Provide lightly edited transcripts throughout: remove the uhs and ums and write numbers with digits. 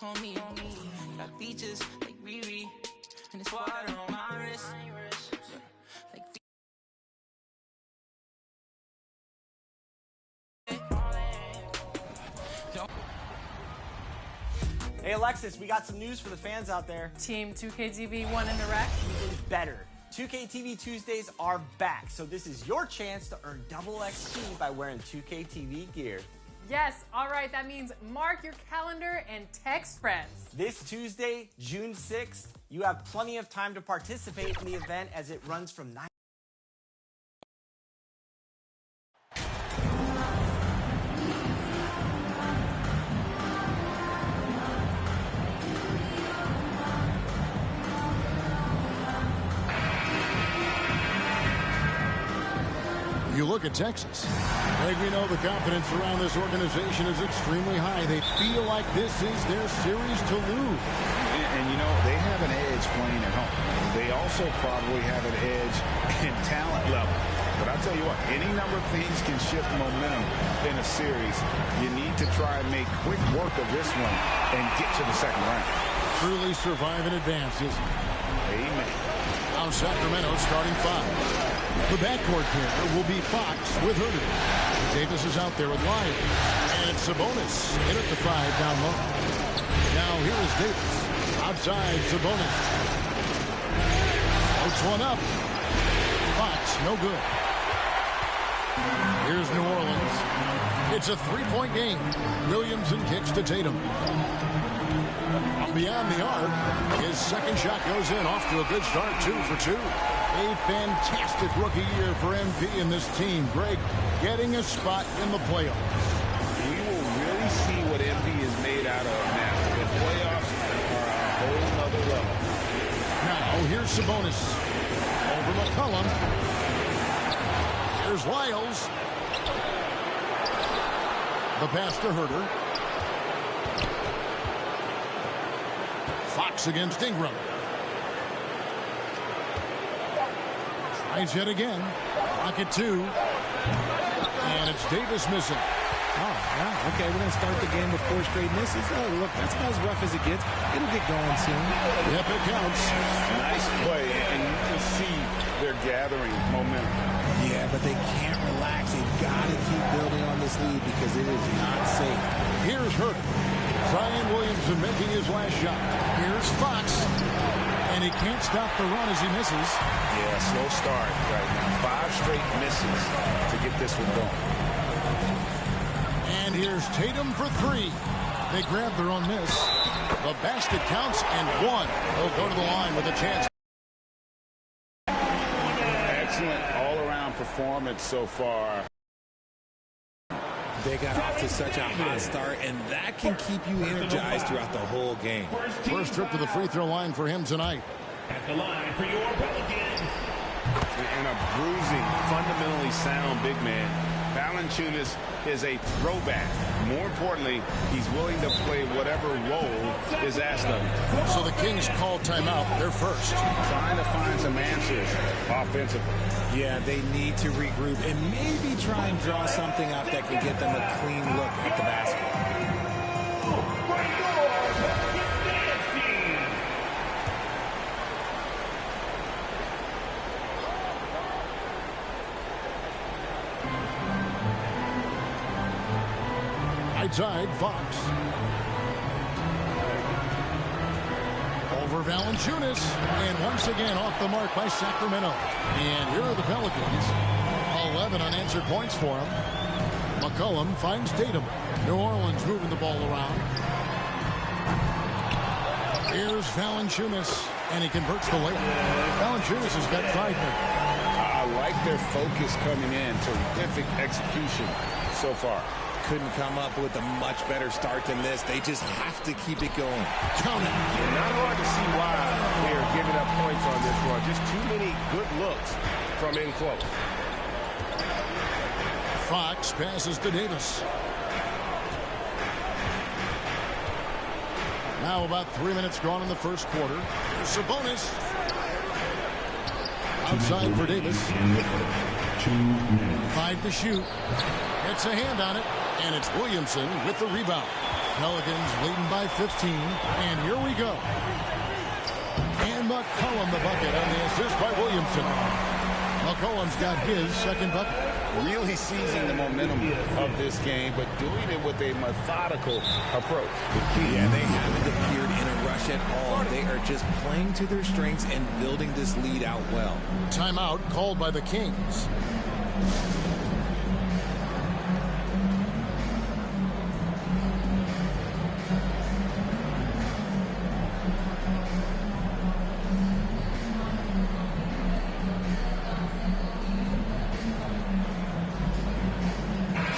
on me. Got beaches like Riri, and it's water on my wrist. Hey Alexis, we got some news for the fans out there. Team 2KTV won in the rec. Even better. 2KTV Tuesdays are back, so this is your chance to earn double XP by wearing 2KTV gear. Yes, all right, that means mark your calendar and text friends. This Tuesday, June 6th, you have plenty of time to participate in the event as it runs from 9. You look at Texas. Greg, we know the confidence around this organization is extremely high. They feel like this is their series to lose. And you know, they have an edge playing at home. They also probably have an edge in talent level. But I'll tell you what, any number of things can shift momentum in a series. You need to try and make quick work of this one and get to the second round. Truly survive and advance, isn't it? Amen. Now Sacramento starting five. The backcourt pair will be Fox with Herter. Davis is out there with Lyons. And Sabonis in at the 5 down low. Now here is Davis. Outside Sabonis. Floats one up. Fox, no good. Here's New Orleans. It's a three-point game. Williamson kicks to Tatum. Beyond the arc, his second shot goes in, off to a good start, 2 for 2. A fantastic rookie year for MP and this team. Greg getting a spot in the playoffs. We will really see what MP is made out of now. The playoffs are a whole other level. Now, here's Sabonis. Over McCollum. Here's Lyles. The pass to Herter. Fox against Ingram. Tries yet again. Rocket 2. And it's Davis missing. Oh, yeah. Okay, we're going to start the game with 4 straight misses. Oh, look, that's about as rough as it gets. It'll get going soon. Yep, it counts. Nice play, and you can see they're gathering momentum. Yeah, but they can't relax. They've got to keep building on this lead because it is not safe. Here's Herter. Zion Williamson making his last shot. Here's Fox. And he can't stop the run as he misses. Yeah, slow start right now. 5 straight misses to get this one going. And here's Tatum for 3. They grab their own miss. The basket counts and 1. They'll go to the line with a chance. Excellent all-around performance so far. They got off to such a hot start, and that can keep you energized throughout the whole game. First trip to the free throw line for him tonight. At the line for your Pelicans. And a bruising, fundamentally sound big man. Valanciunas is a throwback. More importantly, he's willing to play whatever role is asked of him. So the Kings call timeout. They're first. Trying to find some answers offensively. Yeah, they need to regroup and maybe try and draw something up that can get them a clean look at the basket. Outside, Fox. Over Valanciunas. And once again off the mark by Sacramento. And here are the Pelicans. 11 unanswered points for him. McCollum finds Tatum. New Orleans moving the ball around. Here's Valanciunas. And he converts the layup. Valanciunas has got 5 minutes. I like their focus coming in. Terrific execution so far. Couldn't come up with a much better start than this. They just have to keep it going. Count it. Not hard to see why they are giving up points on this run. Just too many good looks from in close. Fox passes to Davis. Now about 3 minutes gone in the first quarter. Here's Sabonis. Outside for Davis. 5 to shoot. Gets a hand on it. And it's Williamson with the rebound. Pelicans leading by 15. And here we go. And McCollum the bucket on the assist by Williamson. McCollum's got his second bucket. Really seizing the momentum of this game, but doing it with a methodical approach. Yeah, they haven't appeared in a rush at all. They are just playing to their strengths and building this lead out well. Timeout called by the Kings.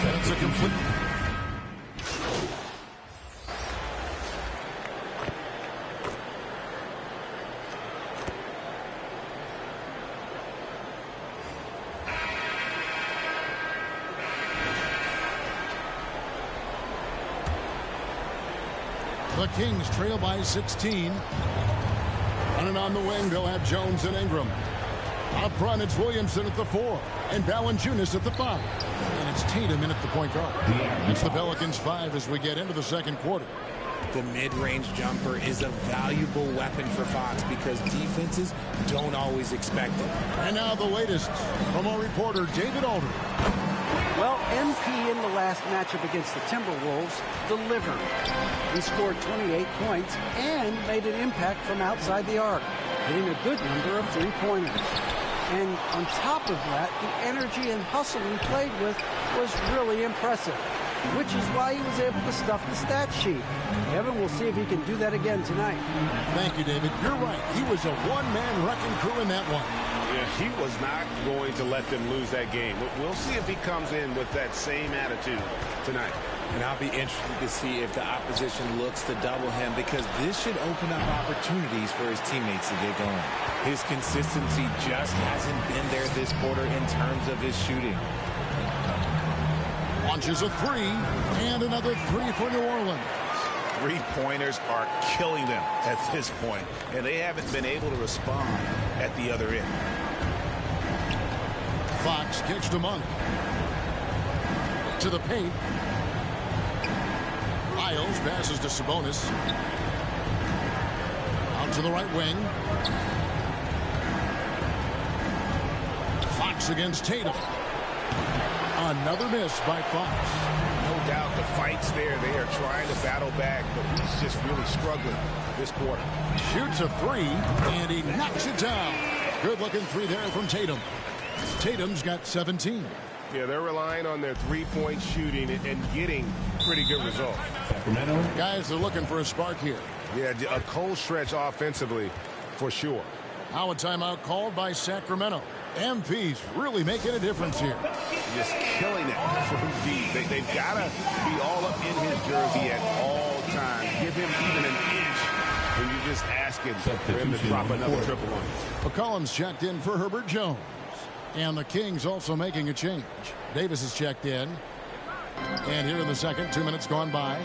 That's a complete. The Kings trail by 16. Running on the wing, they'll have Jones and Ingram. Up front, it's Williamson at the 4 and Valanciunas at the 5. And it's Tatum in at the point guard. It's the Pelicans 5 as we get into the second quarter. The mid-range jumper is a valuable weapon for Fox because defenses don't always expect it. And now the latest from our reporter, David Alder. Well, MP in the last matchup against the Timberwolves delivered. He scored 28 points and made an impact from outside the arc, hitting a good number of three-pointers. And on top of that, the energy and hustle he played with was really impressive, which is why he was able to stuff the stat sheet. Evan, we'll see if he can do that again tonight. Thank you, David. You're right. He was a one-man wrecking crew in that one. Yeah, he was not going to let them lose that game. We'll see if he comes in with that same attitude tonight. And I'll be interested to see if the opposition looks to double him because this should open up opportunities for his teammates to get going. His consistency just hasn't been there this quarter in terms of his shooting. Launches a 3 and another 3 for New Orleans. Three-pointers are killing them at this point, and they haven't been able to respond at the other end. Fox kicks to Monk. To the paint. Miles passes to Sabonis. Out to the right wing. Fox against Tatum. Another miss by Fox. No doubt the fight's there. They are trying to battle back, but he's just really struggling this quarter. Shoots a 3, and he knocks it down. Good-looking 3 there from Tatum. Tatum's got 17. Yeah, they're relying on their three-point shooting and getting pretty good results. Guys are looking for a spark here. Yeah, a cold stretch offensively for sure. Now a timeout called by Sacramento. MP's really making a difference here. Just killing it from deep. They've got to be all up in his jersey at all times. Give him even an inch, and you're just asking for him to drop another triple one. McCollum's checked in for Herbert Jones. And the Kings also making a change. Davis is checked in. And here in the second, 2 minutes gone by.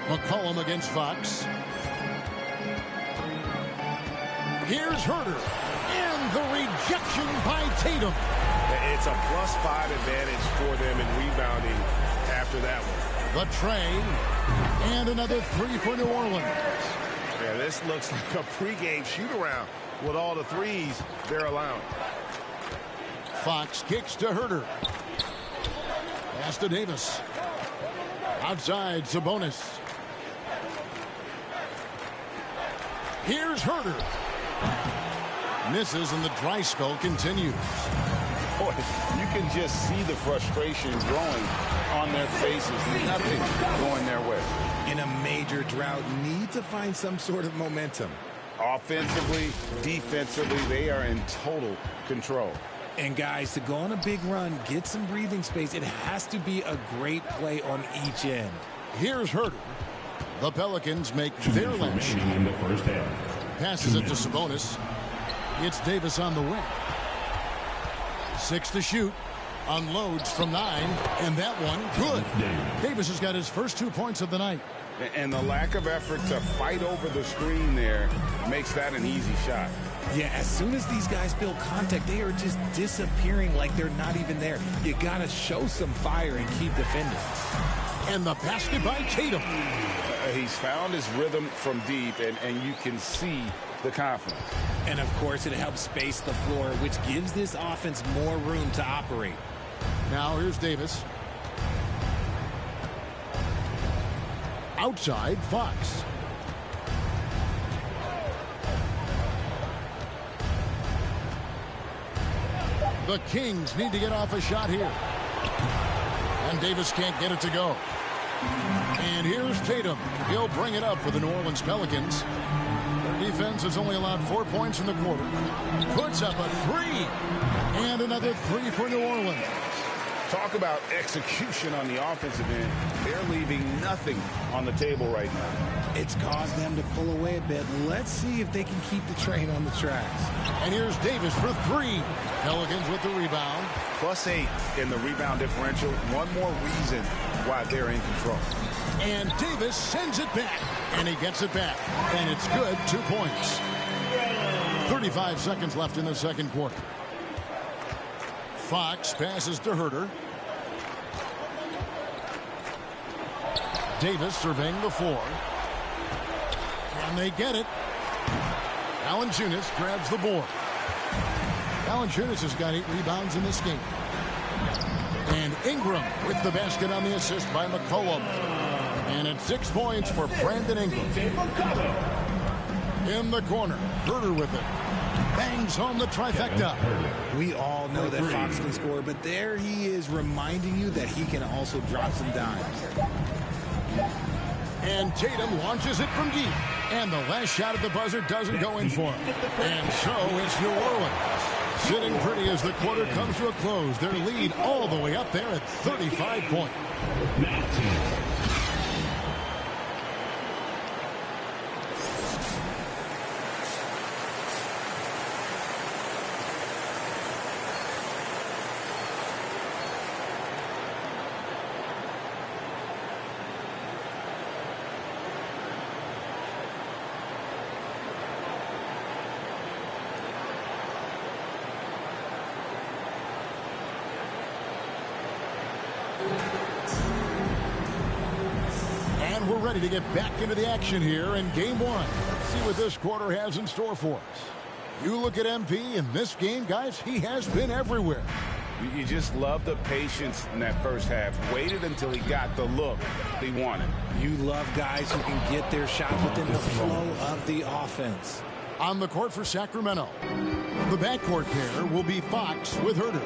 McCollum against Fox. Here's Herter. And the rejection by Tatum. It's a +5 advantage for them in rebounding after that one. The tray. And another 3 for New Orleans. Yeah, this looks like a pregame shoot-around with all the threes they're allowing. Fox kicks to Herter. Pass to Davis. Outside, Sabonis. Here's Herter. Misses, and the dry spell continues. Boy, you can just see the frustration growing on their faces. Nothing going their way. In a major drought, need to find some sort of momentum. Offensively, defensively, they are in total control. And guys, to go on a big run, get some breathing space, it has to be a great play on each end. Here's Herter. The Pelicans make their last shot. In the first half. Passes it to Sabonis. It's Davis on the wing. 6 to shoot. Unloads from 9. And that one, good. Davis has got his first 2 points of the night. And the lack of effort to fight over the screen there makes that an easy shot. Yeah, as soon as these guys feel contact, they are just disappearing like they're not even there. You got to show some fire and keep defending. And the basket by Tatum. He's found his rhythm from deep, and you can see the confidence. And, of course, it helps space the floor, which gives this offense more room to operate. Now here's Davis. Outside, Fox. The Kings need to get off a shot here. And Davis can't get it to go. And here's Tatum. He'll bring it up for the New Orleans Pelicans. Their defense has only allowed 4 points in the quarter. Puts up a three. And another three for New Orleans. Talk about execution on the offensive end. They're leaving nothing on the table right now. It's caused them to pull away a bit. Let's see if they can keep the train on the tracks. And here's Davis for three. Pelicans with the rebound. +8 in the rebound differential. One more reason why they're in control. And Davis sends it back. And he gets it back. And it's good. 2 points. 35 seconds left in the second quarter. Fox passes to Herter. Davis surveying the floor. And they get it. Valanciunas grabs the board. Valanciunas has got 8 rebounds in this game. And Ingram with the basket on the assist by McCollum. And it's 6 points for Brandon Ingram. In the corner, Herter with it. Bangs home the trifecta. We all know that Fox can score, but there he is reminding you that he can also drop some dimes. And Tatum launches it from deep. And the last shot at the buzzer doesn't go in for him. And so it's New Orleans sitting pretty as the quarter comes to a close. Their lead all the way up there at 35 points. And we're ready to get back into the action here in game one. Let's see what this quarter has in store for us. You look at MP in this game, guys, he has been everywhere. You just love the patience in that first half. Waited until he got the look he wanted. You love guys who can get their shot within the flow of the offense. On the court for Sacramento, the backcourt pair will be Fox with Herter.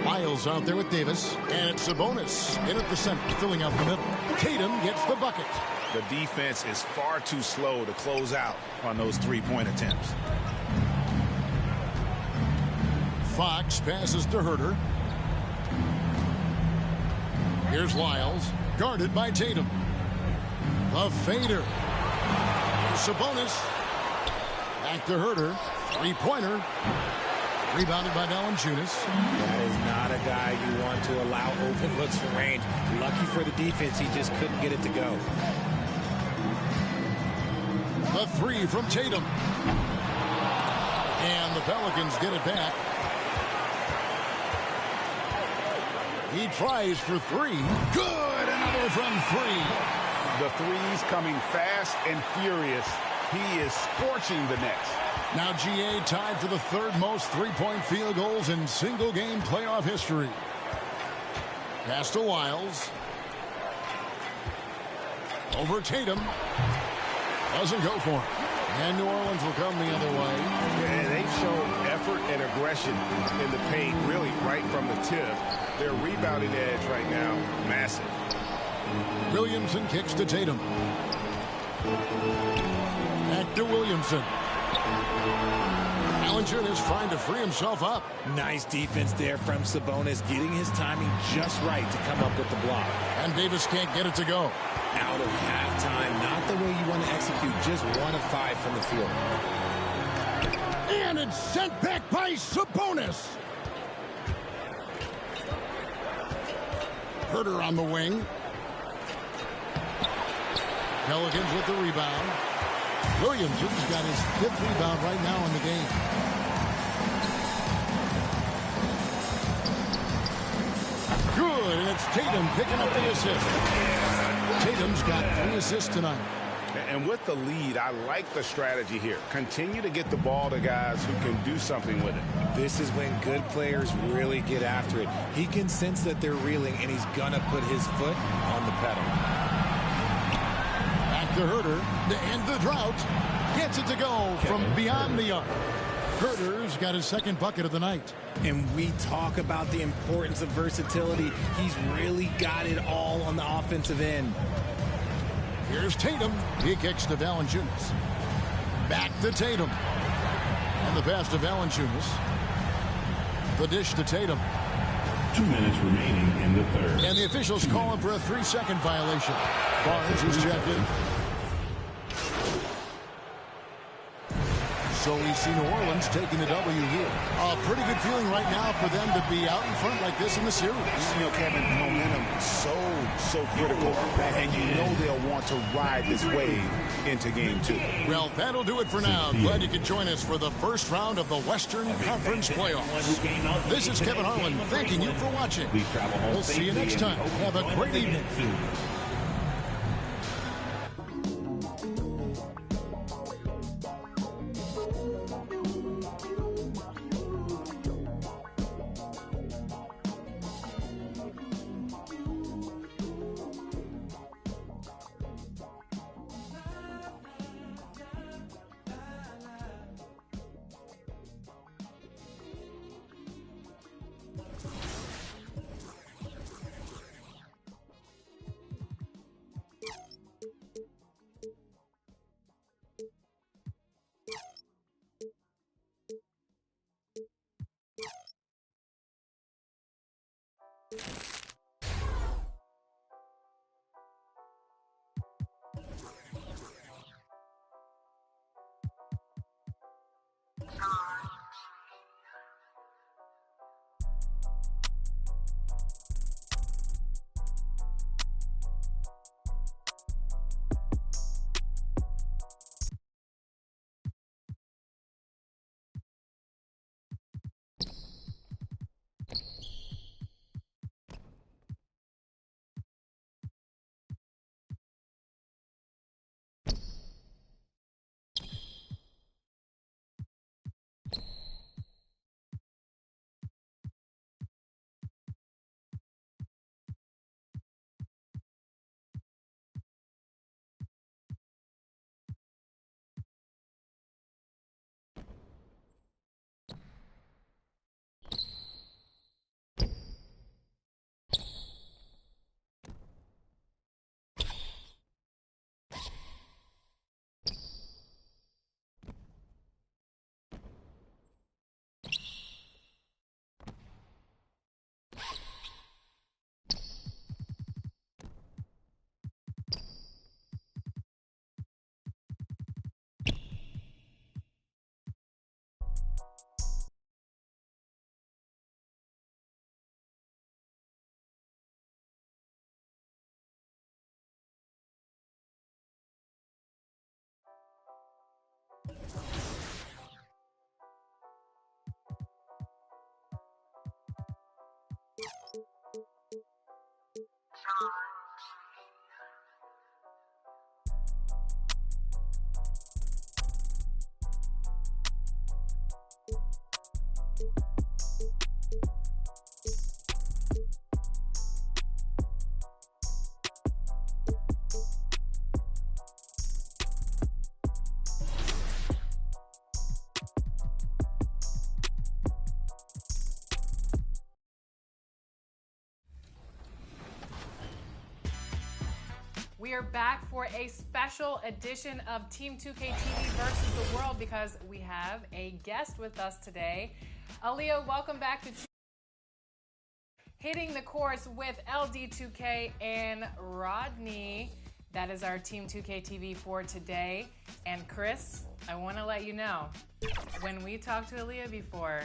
Lyles out there with Davis, and it's Sabonis in at the center, filling out the middle. Tatum gets the bucket. The defense is far too slow to close out on those three-point attempts. Fox passes to Herter. Here's Lyles, guarded by Tatum. The fader. Here's Sabonis. Back to Herter. Three-pointer. Rebounded by Valanciunas. That is not a guy you want to allow open looks from range. Lucky for the defense, he just couldn't get it to go. The three from Tatum. And the Pelicans get it back. He tries for three. Good! Another from three. The threes coming fast and furious. He is scorching the Nets. Now GA tied for the third most three-point field goals in single-game playoff history. Pass to Lyles. Over Tatum. Doesn't go for him. And New Orleans will come the other way. And they've shown effort and aggression in the paint, really right from the tip. Their rebounding edge right now, massive. Williamson kicks to Tatum. Back to Williamson. Valanciunas trying to free himself up. Nice defense there from Sabonis, getting his timing just right to come up with the block. And Davis can't get it to go. Out of halftime, not the way you want to execute, just 1 of 5 from the field. And it's sent back by Sabonis. Herter on the wing. Pelicans with the rebound. Williamson's got his 5th rebound right now in the game. Good, and it's Tatum picking up the assist. Tatum's got 3 assists tonight. And with the lead, I like the strategy here. Continue to get the ball to guys who can do something with it. This is when good players really get after it. He can sense that they're reeling, and he's going to put his foot on the pedal. Back to Herter to end the drought. Gets it to go from beyond the arc. Herter's got his 2nd bucket of the night. And we talk about the importance of versatility. He's really got it all on the offensive end. Here's Tatum. He kicks to Valanciunas. Back to Tatum. And the pass to Valanciunas. The dish to Tatum. 2 minutes remaining in the third. And the officials call him for a 3-second violation. Barnes is checked in. So we see New Orleans taking the W here. A pretty good feeling right now for them to be out in front like this in the series. You know, Kevin, momentum so critical. And you know they'll want to ride this wave into game 2. Well, that'll do it for now. Glad you could join us for the first round of the Western Conference Playoffs. This is Kevin Harlan thanking you for watching. We'll see you next time. Have a great evening. We are back for a special edition of Team 2K TV versus the world because we have a guest with us today. Aaliyah, welcome back to Hitting the Course with LD2K and Rodney. That is our Team 2K TV for today. And Chris, I want to let you know, when we talked to Aaliyah before,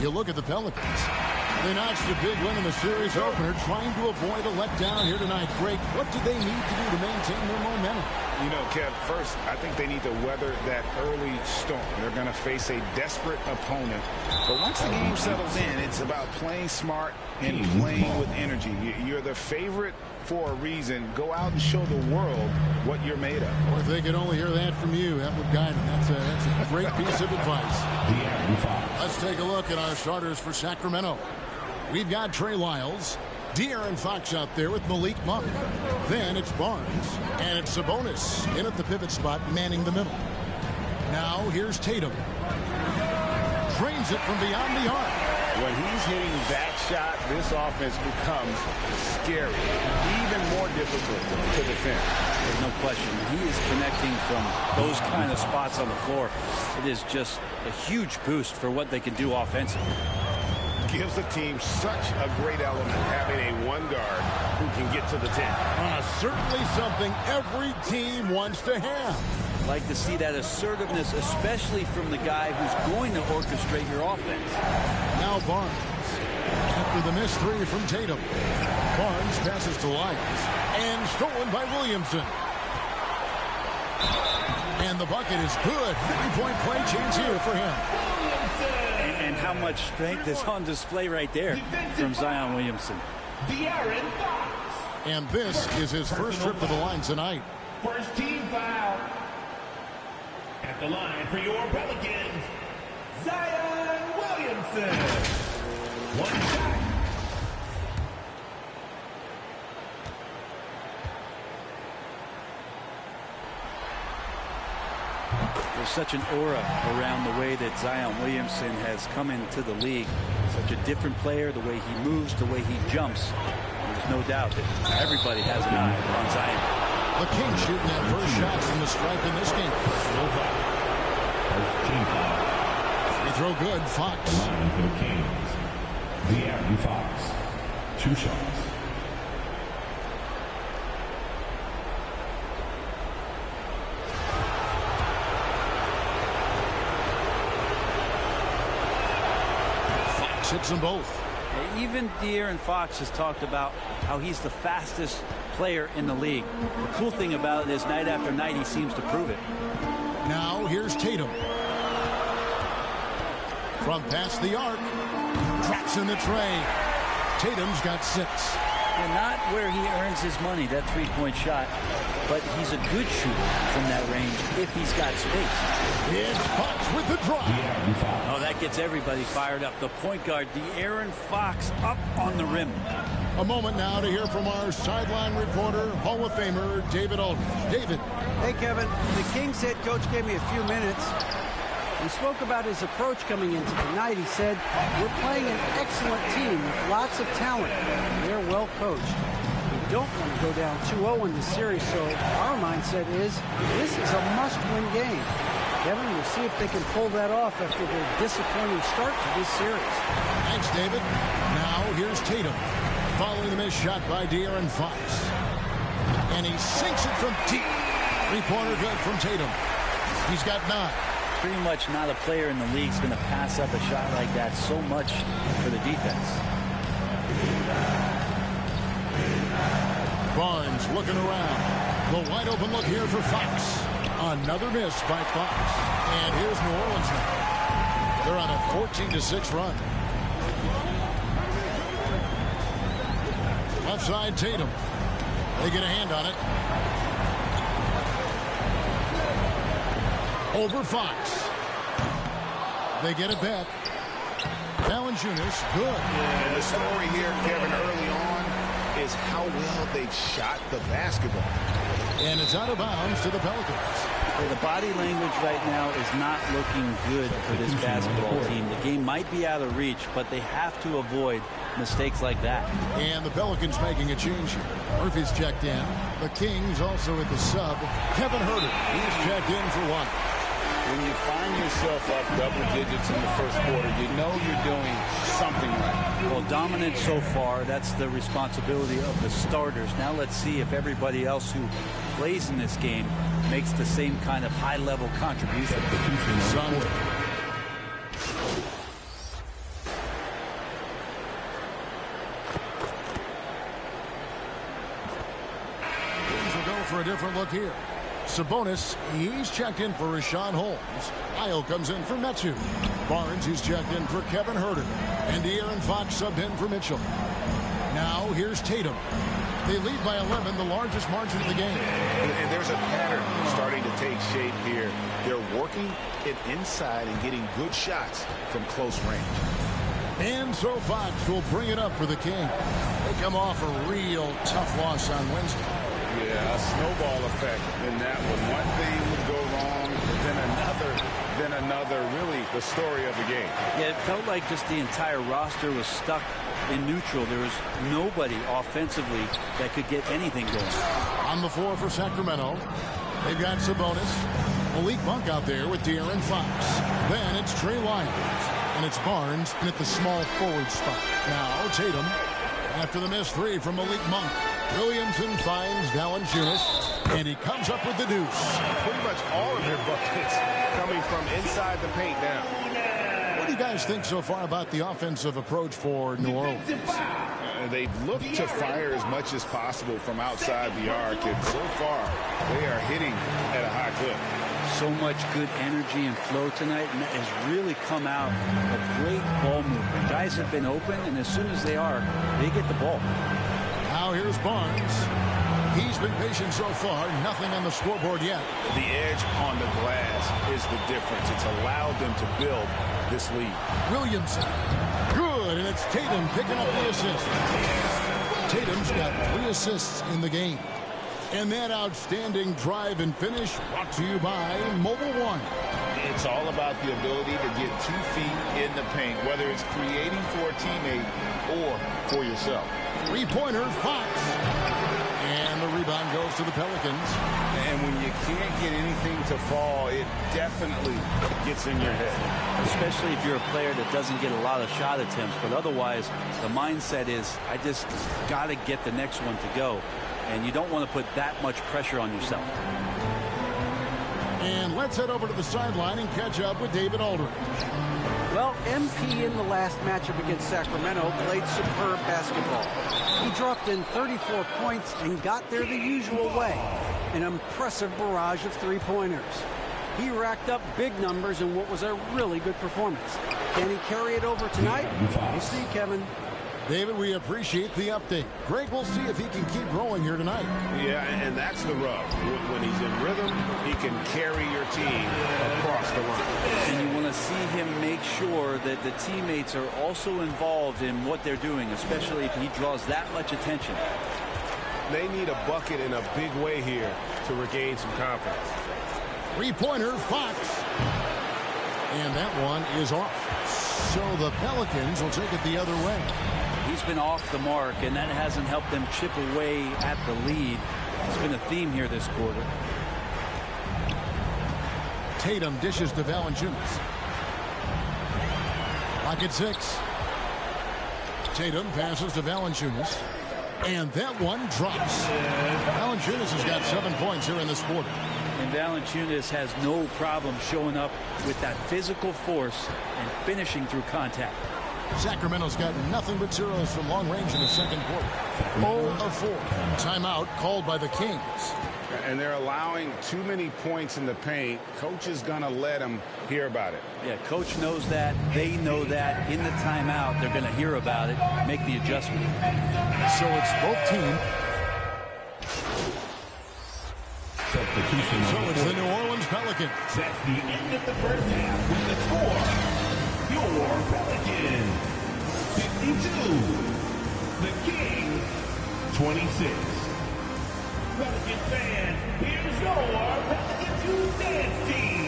You look at the Pelicans. They notched a big win in the series opener, trying to avoid a letdown here tonight. Greg, what do they need to do to maintain their momentum? You know, Kev, first, I think they need to weather that early storm. They're going to face a desperate opponent. But once the game settles in, it's about playing smart and playing with energy. You're the favorite for a reason. Go out and show the world what you're made of. Or if they could only hear that from you, that would guide them. That's a great piece of advice. Let's take a look at our starters for Sacramento. We've got Trey Lyles, De'Aaron Fox out there with Malik Monk. Then it's Barnes, and it's Sabonis in at the pivot spot, manning the middle. Now here's Tatum. Drains it from beyond the arc. When he's hitting that shot, this offense becomes scary, even more difficult to defend. There's no question. He is connecting from those kind of spots on the floor. It is just a huge boost for what they can do offensively. Gives the team such a great element having a one guard who can get to the 10. Certainly something every team wants to have. Like to see that assertiveness, especially from the guy who's going to orchestrate your offense. Now Barnes. After the missed three from Tatum. Barnes passes to Lyles. And stolen by Williamson. And the bucket is good. 3-point play chance here for him. And how much strength is on display right there from Zion Williamson. De'Aaron Fox. And this is his first trip to the line tonight. First team foul. At the line for your Pelicans, Zion Williamson. One shot. There's such an aura around the way that Zion Williamson has come into the league. Such a different player, the way he moves, the way he jumps. There's no doubt that everybody has an eye on Zion. The Kings shooting that first shot from the stripe in this game. Free throw good, Fox. Line for the Kings, De'Aaron Fox. 2 shots. Hits them both. Even De'Aaron Fox has talked about how he's the fastest player in the league. The cool thing about it is night after night he seems to prove it. Now here's Tatum. From past the arc. Drops in the tray. Tatum's got 6. And not where he earns his money, that three-point shot. But he's a good shooter from that range if he's got space. It's Fox with the drop. Oh, that gets everybody fired up. The point guard, De'Aaron Fox, up on the rim. A moment now to hear from our sideline reporter, Hall of Famer David Aldridge. David. Hey, Kevin. The Kings head coach gave me a few minutes. He spoke about his approach coming into tonight. He said, we're playing an excellent team with lots of talent. They're well coached. We don't want to go down 2-0 in the series, so our mindset is this is a must-win game. Kevin, we'll see if they can pull that off after their disappointing start to this series. Thanks, David. Now here's Tatum. Following the missed shot by De'Aaron Fox. And he sinks it from deep. Three-pointer good from Tatum. He's got 9. Pretty much not a player in the league is going to pass up a shot like that so much for the defense. Barnes looking around. The wide open look here for Fox. Another miss by Fox. And here's New Orleans now. They're on a 14-6 run. Left side Tatum. They get a hand on it. Over Fox. They get it back. Valanciunas, good. And the story here, Kevin, early on is how well they've shot the basketball. And it's out of bounds to the Pelicans. Well, the body language right now is not looking good for this basketball team. The game might be out of reach, but they have to avoid mistakes like that. And the Pelicans making a change here. Murphy's checked in. The Kings also at the sub. Kevin Herter, he's checked in for 1. When you find yourself up double digits in the first quarter, you know you're doing something right. Well, dominant so far. That's the responsibility of the starters. Now let's see if everybody else who plays in this game makes the same kind of high-level contribution. a different look here. Sabonis, he's checked in for Rashawn Holmes. Isle comes in for Metu. Barnes, he's checked in for Kevin Huerter. And De'Aaron Fox subbed in for Mitchell. Now here's Tatum. They lead by 11, the largest margin of the game. And there's a pattern starting to take shape here. They're working it inside and getting good shots from close range. And so Fox will bring it up for the King. They come off a real tough loss on Wednesday. Yeah, a snowball effect in that one. One thing would go wrong, then another. Really the story of the game. Yeah, it felt like just the entire roster was stuck in neutral. There was nobody offensively that could get anything going. On the floor for Sacramento, they've got Sabonis. Malik Monk out there with De'Aaron Fox. Then it's Trey Lyons. And it's Barnes at the small forward spot. Now Tatum, after the missed three from Malik Monk. Williamson finds Valanciunas, and he comes up with the deuce. Pretty much all of their buckets coming from inside the paint now. What do you guys think so far about the offensive approach for New Orleans? They've looked to fire as much as possible from outside the arc, and so far they are hitting at a high clip. So much good energy and flow tonight, and that has really come out of great ball movement. Guys have been open, and as soon as they are, they get the ball. Now here's Barnes. He's been patient so far. Nothing on the scoreboard yet. The edge on the glass is the difference. It's allowed them to build this lead. Williamson. Good, and it's Tatum picking up the assist. Tatum's got 3 assists in the game. And that outstanding drive and finish brought to you by Mobile One. It's all about the ability to get 2 feet in the paint, whether it's creating for a teammate or for yourself. Three-pointer, Fox. And the rebound goes to the Pelicans. And when you can't get anything to fall, it definitely gets in your head. Especially if you're a player that doesn't get a lot of shot attempts. But otherwise, the mindset is, I just got to get the next one to go. And you don't want to put that much pressure on yourself. And let's head over to the sideline and catch up with David Aldridge. Well, MP in the last matchup against Sacramento played superb basketball. He dropped in 34 points and got there the usual way. An impressive barrage of three-pointers. He racked up big numbers in what was a really good performance. Can he carry it over tonight? We'll see, Kevin. David, we appreciate the update. Greg, we'll see if he can keep growing here tonight. Yeah, and that's the rub. When he's in rhythm, he can carry your team across the line. And you want to see him make sure that the teammates are also involved in what they're doing, especially if he draws that much attention. They need a bucket in a big way here to regain some confidence. Three-pointer, Fox. And that one is off. So the Pelicans will take it the other way. He's been off the mark, and that hasn't helped them chip away at the lead. It's been a theme here this quarter. Tatum dishes to Valanciunas. Pocket 6. Tatum passes to Valanciunas. And that one drops. Valanciunas has got 7 points here in this quarter. And Valanciunas has no problem showing up with that physical force and finishing through contact. Sacramento's got nothing but zeros from long range in the second quarter. 0 of 4. Timeout called by the Kings. And they're allowing too many points in the paint. Coach is going to let them hear about it. Yeah, coach knows that. They know that. In the timeout, they're going to hear about it, make the adjustment. So it's both teams. Substitution. So it's the New Orleans Pelicans. That's the end of the first half with the score. Your Pelicans 52. The Kings 26. Pelicans fans, here's your Pelicans Youth Dance Team.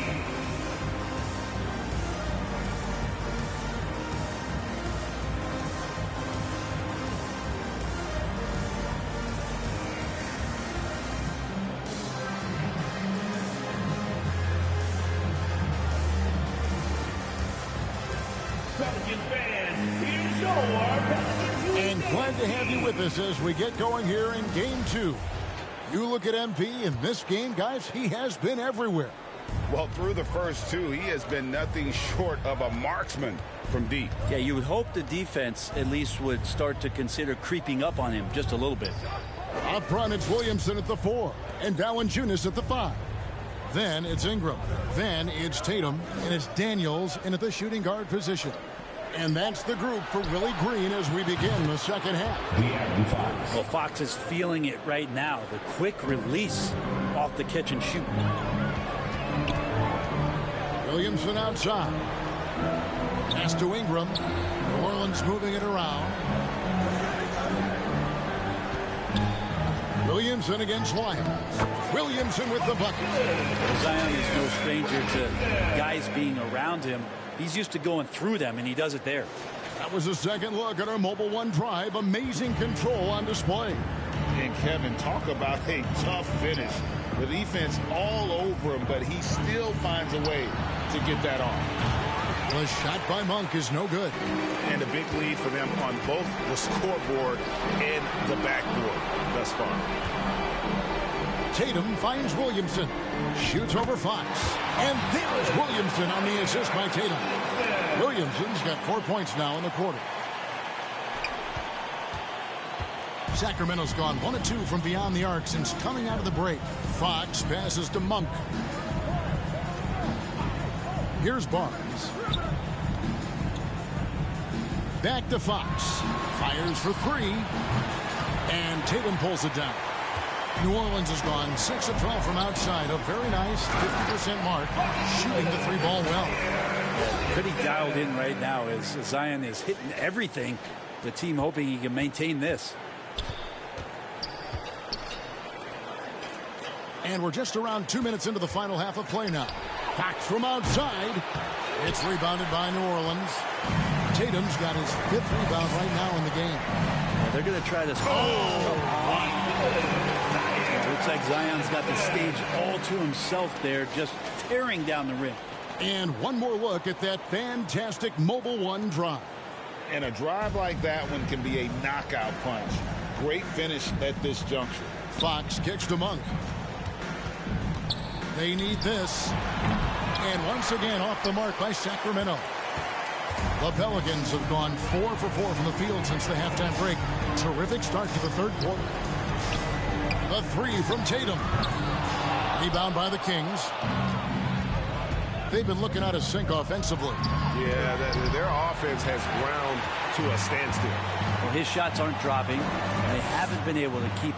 And glad to have you with us as we get going here in Game 2. You look at MP in this game, guys, he has been everywhere. Well, through the first 2, he has been nothing short of a marksman from deep. Yeah, you would hope the defense at least would start to consider creeping up on him just a little bit. Up front, it's Williamson at the 4, and Valanciunas at the 5. Then it's Ingram. Then it's Tatum, and it's Daniels in at the shooting guard position. And that's the group for Willie Green as we begin the second half. Well, Fox is feeling it right now. The quick release off the catch and shoot. Williamson outside. Pass to Ingram. New Orleans moving it around. Williamson against Lyons. Williamson with the bucket. Well, Zion is no stranger to guys being around him. He's used to going through them, and he does it there. That was a second look at our Mobile One drive. Amazing control on display. And Kevin, talk about a tough finish. The defense all over him, but he still finds a way to get that off. The shot by Monk is no good. And a big lead for them on both the scoreboard and the backboard thus far. Tatum finds Williamson. Shoots over Fox. And there's Williamson on the assist by Tatum. Williamson's got 4 points now in the quarter. Sacramento's gone 1 of 2 from beyond the arc since coming out of the break. Fox passes to Monk. Here's Barnes. Back to Fox. Fires for 3. And Tatum pulls it down. New Orleans has gone 6 of 12 from outside. A very nice 50% mark. Shooting the 3-ball well. Pretty dialed in right now as Zion is hitting everything. The team hoping he can maintain this. And we're just around 2 minutes into the final half of play now. Fox from outside. It's rebounded by New Orleans. Tatum's got his 5th rebound right now in the game. They're going to try this. Looks like Zion's got the stage all to himself there, just tearing down the rim. And one more look at that fantastic Mobile One drive. And a drive like that one can be a knockout punch. Great finish at this juncture. Fox kicks to Monk. They need this. And once again off the mark by Sacramento. The Pelicans have gone 4 for 4 from the field since the halftime break. Terrific start to the third quarter. The 3 from Tatum. Rebound by the Kings. They've been looking out of sync offensively. Yeah, their offense has ground to a standstill. Well, his shots aren't dropping. They haven't been able to keep.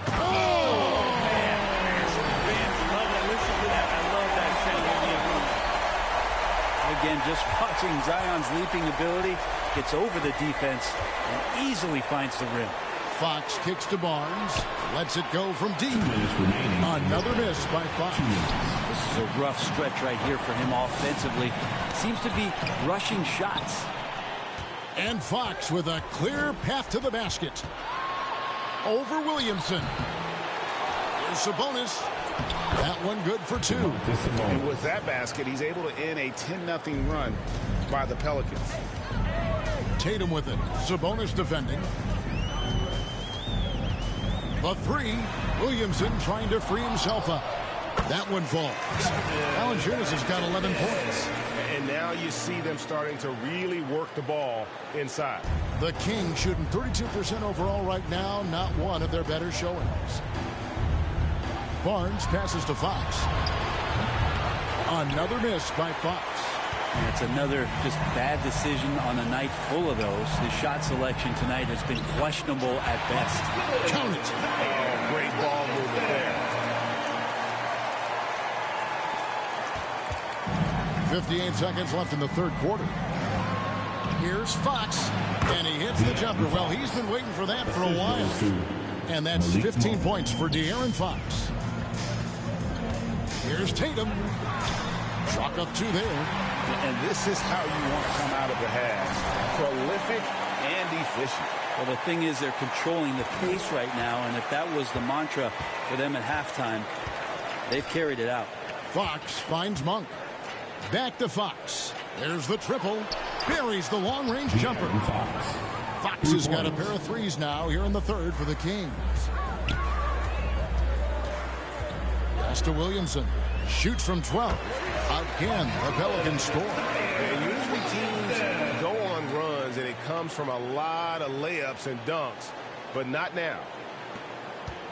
Again, just watching Zion's leaping ability, gets over the defense and easily finds the rim. Fox kicks to Barnes, lets it go from deep. Another miss by Fox. This is a rough stretch right here for him offensively. Seems to be rushing shots. And Fox with a clear path to the basket. Over Williamson. Here's Sabonis. That one good for 2. And with that basket, he's able to end a 10-0 run by the Pelicans. Tatum with it. Sabonis defending. The 3. Williamson trying to free himself up. That one falls. Valanciunas has got 11 points. And now you see them starting to really work the ball inside. The Kings shooting 32% overall right now. Not one of their better showings. Barnes passes to Fox. Another miss by Fox. And it's another just bad decision on a night full of those. His shot selection tonight has been questionable at best. Count it. Oh, great ball movement there. 58 seconds left in the third quarter. Here's Fox. And he hits the jumper. Well, he's been waiting for that for a while. And that's 15 points for De'Aaron Fox. Here's Tatum. Chalk up 2 there. And this is how you want to come out of the half. Prolific and efficient. Well, the thing is they're controlling the pace right now, and if that was the mantra for them at halftime, they've carried it out. Fox finds Monk. Back to Fox. There's the triple. Buries the long-range jumper. Fox has got a pair of 3s now here in the third for the Kings. Pass to Williamson. Shoots from 12. Again, the Pelicans score. And usually teams go on runs, and it comes from a lot of layups and dunks, but not now.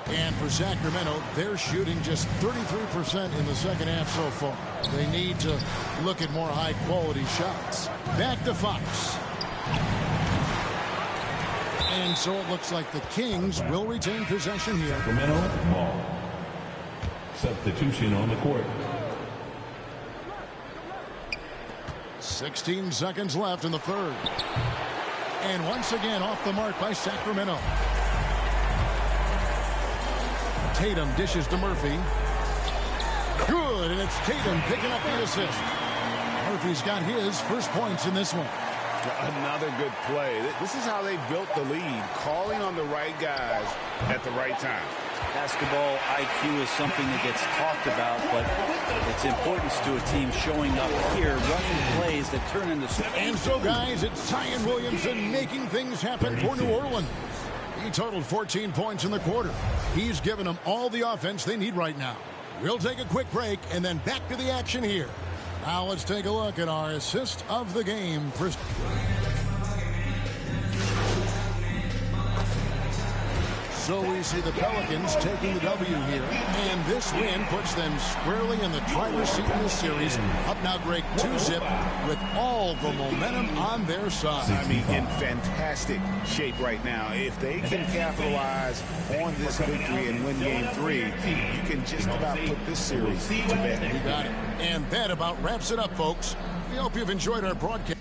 And for Sacramento, they're shooting just 33% in the second half so far. They need to look at more high-quality shots. Back to Fox. And so it looks like the Kings will retain possession here. Sacramento ball. Substitution on the court. 16 seconds left in the third. And once again off the mark by Sacramento. Tatum dishes to Murphy. Good, and it's Tatum picking up the assist. Murphy's got his first points in this one. Another good play. This is how they built the lead, calling on the right guys at the right time. Basketball IQ is something that gets talked about, but its importance to a team showing up here, running plays that turn into... And so, guys, it's Zion Williamson making things happen for New Orleans. He totaled 14 points in the quarter. He's given them all the offense they need right now. We'll take a quick break and then back to the action here. Now let's take a look at our assist of the game. So we see the Pelicans taking the W here, and this win puts them squarely in the driver's seat in this series. Up now, Greg, 2-zip with all the momentum on their side. I mean, in fantastic shape right now. If they can capitalize on this victory and win Game 3, you can just about put this series to bed. You got it. And that about wraps it up, folks. We hope you've enjoyed our broadcast.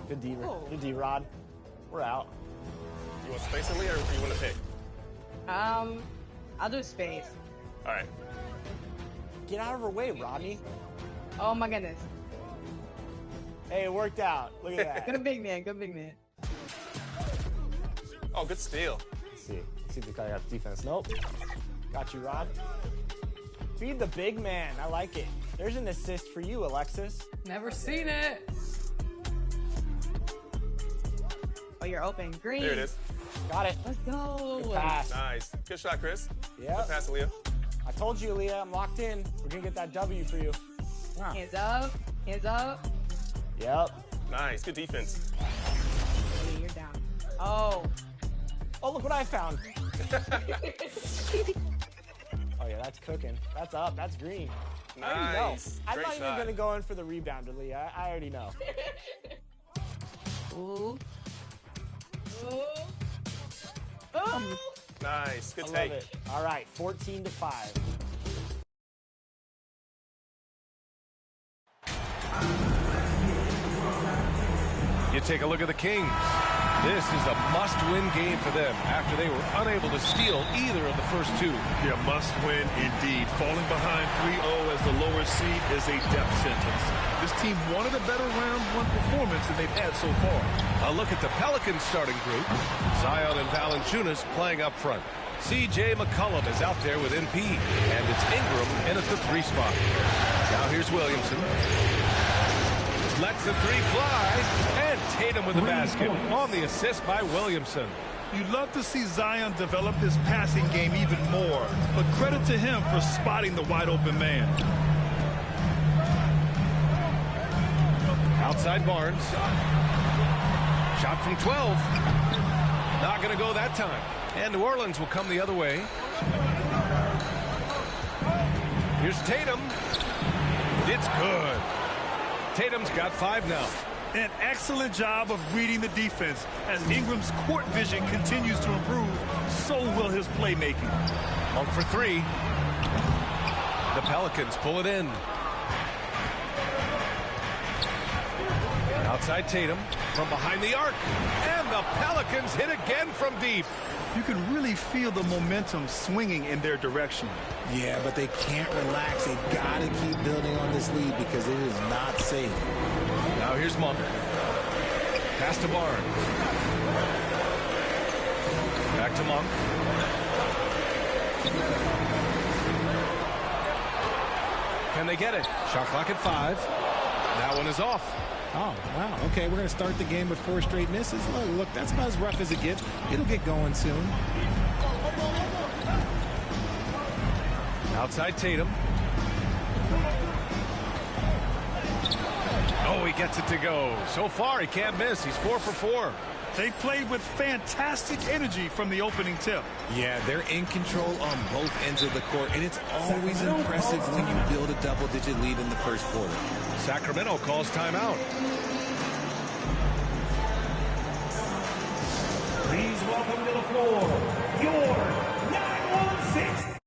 Good D, Rod. We're out. You want space, Aaliyah, or you want to pick? I'll do space. All right. Get out of her way, Rodney. Oh my goodness. Hey, it worked out. Look at that. Good big man. Good big man. Oh, good steal. Let's see if the guy got defense. Nope. Got you, Rod. Feed the big man. I like it. There's an assist for you, Alexis. Never seen it. Oh, you're open. Green. There it is. Got it. Let's go. Good pass. Nice. Good shot, Chris. Yep. Good pass, Aaliyah. I told you, Aaliyah, I'm locked in. We're going to get that W for you. Hands up. Hands up. Yep. Nice. Good defense. Hey, you're down. Oh. Oh, look what I found. Oh, yeah, that's cooking. That's up. That's green. Nice. I'm Great not even shot. going to go in for the rebound, Aaliyah. I already know. Ooh. Ooh. Ooh. Nice. Good I take. love it. All right, 14-5. You take a look at the Kings. This is a must-win game for them after they were unable to steal either of the first two. Yeah, must-win indeed. Falling behind 3-0 as the lower seed is a death sentence. This team wanted a better round one performance than they've had so far. A look at the Pelicans starting group. Zion and Valanciunas playing up front. C.J. McCollum is out there with MP, and it's Ingram in at the 3 spot. Now here's Williamson. Lets the 3 fly, and Tatum with the basket on the assist by Williamson. You'd love to see Zion develop his passing game even more, but credit to him for spotting the wide-open man. Outside Barnes. Shot from 12. Not going to go that time. And New Orleans will come the other way. Here's Tatum. It's good. Tatum's got 5 now. An excellent job of reading the defense. As Ingram's court vision continues to improve, so will his playmaking. Monk for three. The Pelicans pull it in. Outside Tatum from behind the arc. And the Pelicans hit again from deep. You can really feel the momentum swinging in their direction. Yeah, but they can't relax. They got to keep building on this lead because it is not safe. Now here's Monk. Pass to Barnes. Back to Monk. Can they get it? Shot clock at 5. That one is off. Oh, wow. Okay, we're going to start the game with 4 straight misses. Look, that's about as rough as it gets. It'll get going soon. Outside Tatum. Oh, he gets it to go. So far, he can't miss. He's 4 for 4. They played with fantastic energy from the opening tip. Yeah, they're in control on both ends of the court, and it's always impressive when you build a double-digit lead in the first quarter. Sacramento calls timeout. Please welcome to the floor, your 916.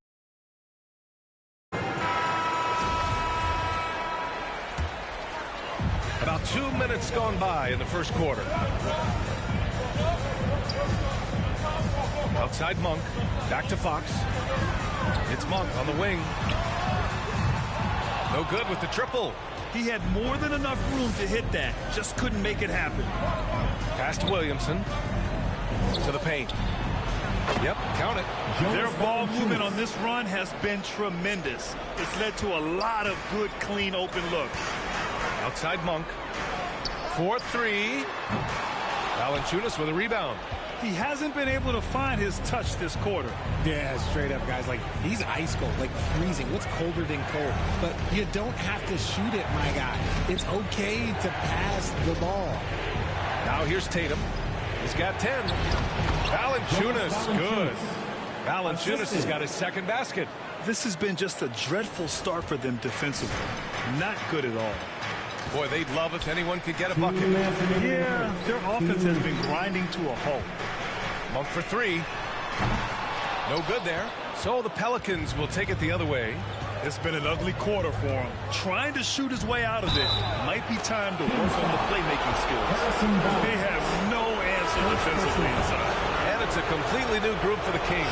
About 2 minutes gone by in the first quarter. Outside Monk. Back to Fox. It's Monk on the wing. No good with the triple. He had more than enough room to hit that. Just couldn't make it happen. Pass to Williamson. To the paint. Yep, count it. Their ball movement on this run has been tremendous. It's led to a lot of good, clean, open looks. Outside Monk. 4-3. Valanciunas with a rebound. He hasn't been able to find his touch this quarter. Yeah, straight up, guys. Like, he's ice cold, like freezing. What's colder than cold? But you don't have to shoot it, my guy. It's okay to pass the ball. Now here's Tatum. He's got 10. Valanciunas, good. Valanciunas has got his second basket. This has been just a dreadful start for them defensively. Not good at all. Boy, they'd love if anyone could get a bucket. Yeah, their offense has been grinding to a halt. Monk for 3. No good there. So the Pelicans will take it the other way. It's been an ugly quarter for him. Trying to shoot his way out of it. Might be time to work on the playmaking skills. They have no answer defensively inside. And it's a completely new group for the Kings.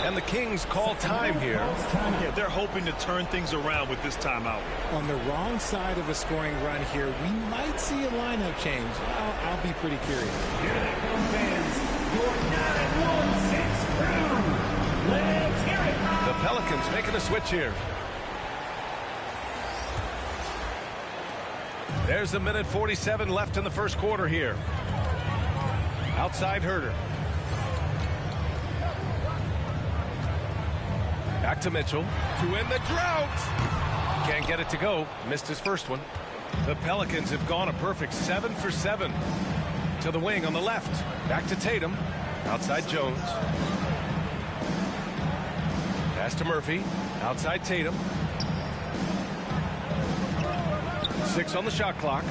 And the Kings call time here. Yeah, they're hoping to turn things around with this timeout. On the wrong side of a scoring run here, we might see a lineup change. I'll be pretty curious. Here they come, fans. Your 916 crew. Let's hear it. The Pelicans making a switch here. There's a minute 47 left in the first quarter here. Outside Herter. Back to Mitchell to end the drought. Can't get it to go. Missed his first one. The Pelicans have gone a perfect 7 for 7. To the wing on the left. Back to Tatum. Outside Jones. Pass to Murphy. Outside Tatum. 6 on the shot clock.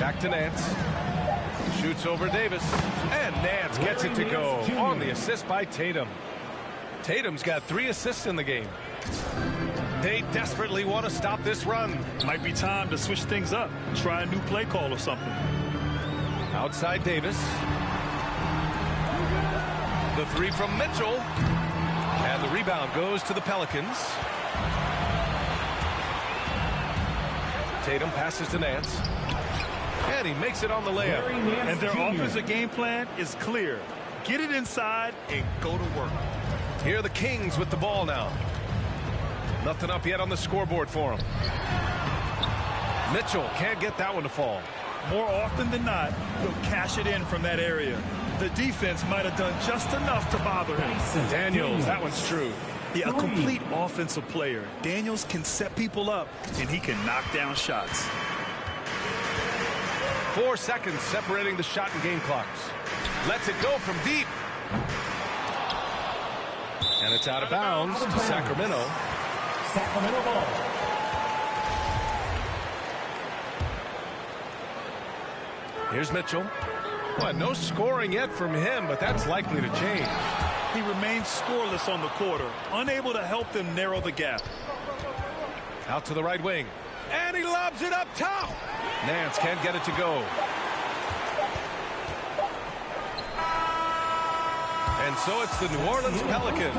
Back to Nance. Shoots over Davis. And Nance gets it to go on the assist by Tatum. Tatum's got 3 assists in the game. They desperately want to stop this run. Might be time to switch things up. Try a new play call or something. Outside Davis. The 3 from Mitchell. And the rebound goes to the Pelicans. Tatum passes to Nance. And he makes it on the layup. And their offensive game plan is clear. Get it inside and go to work. Here are the Kings with the ball now. Nothing up yet on the scoreboard for him. Mitchell can't get that one to fall. More often than not, he'll cash it in from that area. The defense might have done just enough to bother him. Daniels, that one's true. Yeah, a complete offensive player. Daniels can set people up, and he can knock down shots. 4 seconds separating the shot and game clocks. Lets it go from deep. And it's out of bounds to Sacramento. Sacramento ball. Here's Mitchell. Well, no scoring yet from him, but that's likely to change. He remains scoreless on the quarter, unable to help them narrow the gap. Out to the right wing. And he lobs it up top. Nance can't get it to go. And so it's the New Orleans Pelicans.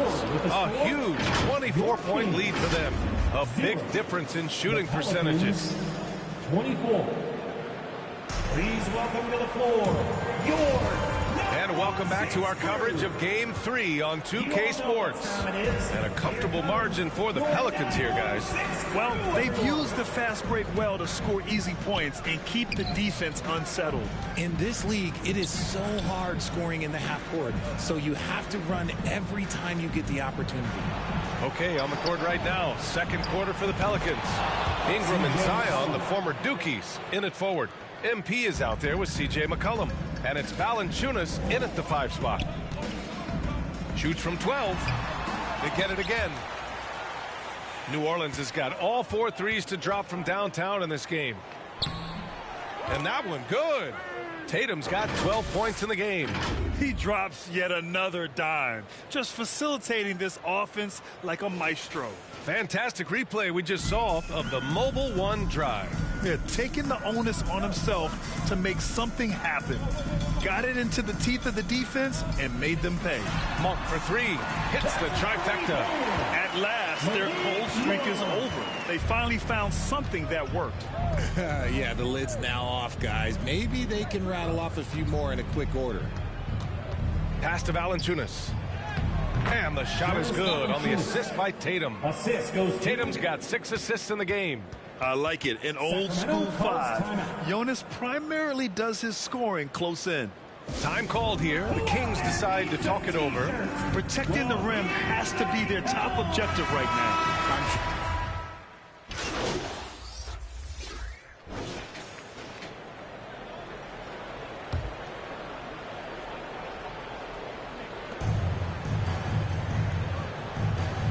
A huge 24-point lead for them. A big difference in shooting percentages. 24. Please welcome to the floor, And welcome back to our coverage of Game 3 on 2K Sports. And a comfortable margin for the Pelicans here, guys. Well, they've used the fast break well to score easy points and keep the defense unsettled. In this league, it is so hard scoring in the half court, so you have to run every time you get the opportunity. Okay, on the court right now, second quarter for the Pelicans. Ingram and Zion, the former Dukies, in it forward. MP is out there with C.J. McCollum. And it's Valanciunas in at the 5 spot. Shoots from 12. They get it again. New Orleans has got all 4 threes to drop from downtown in this game. And that one good. Tatum's got 12 points in the game. He drops yet another dime, just facilitating this offense like a maestro. Fantastic replay we just saw of the Mobile One drive. Yeah, taking the onus on himself to make something happen. Got it into the teeth of the defense and made them pay. Monk for 3. Hits the trifecta. At last, their cold streak is over. They finally found something that worked. Yeah, the lid's now off, guys. Maybe they can rattle off a few more in a quick order. Pass to Valanciunas. And the shot is good on the assist by Tatum. Tatum's got 6 assists in the game. I like it. An old school 5. Jonas primarily does his scoring close in. Time called here. The Kings decide to talk it over. Protecting the rim has to be their top objective right now.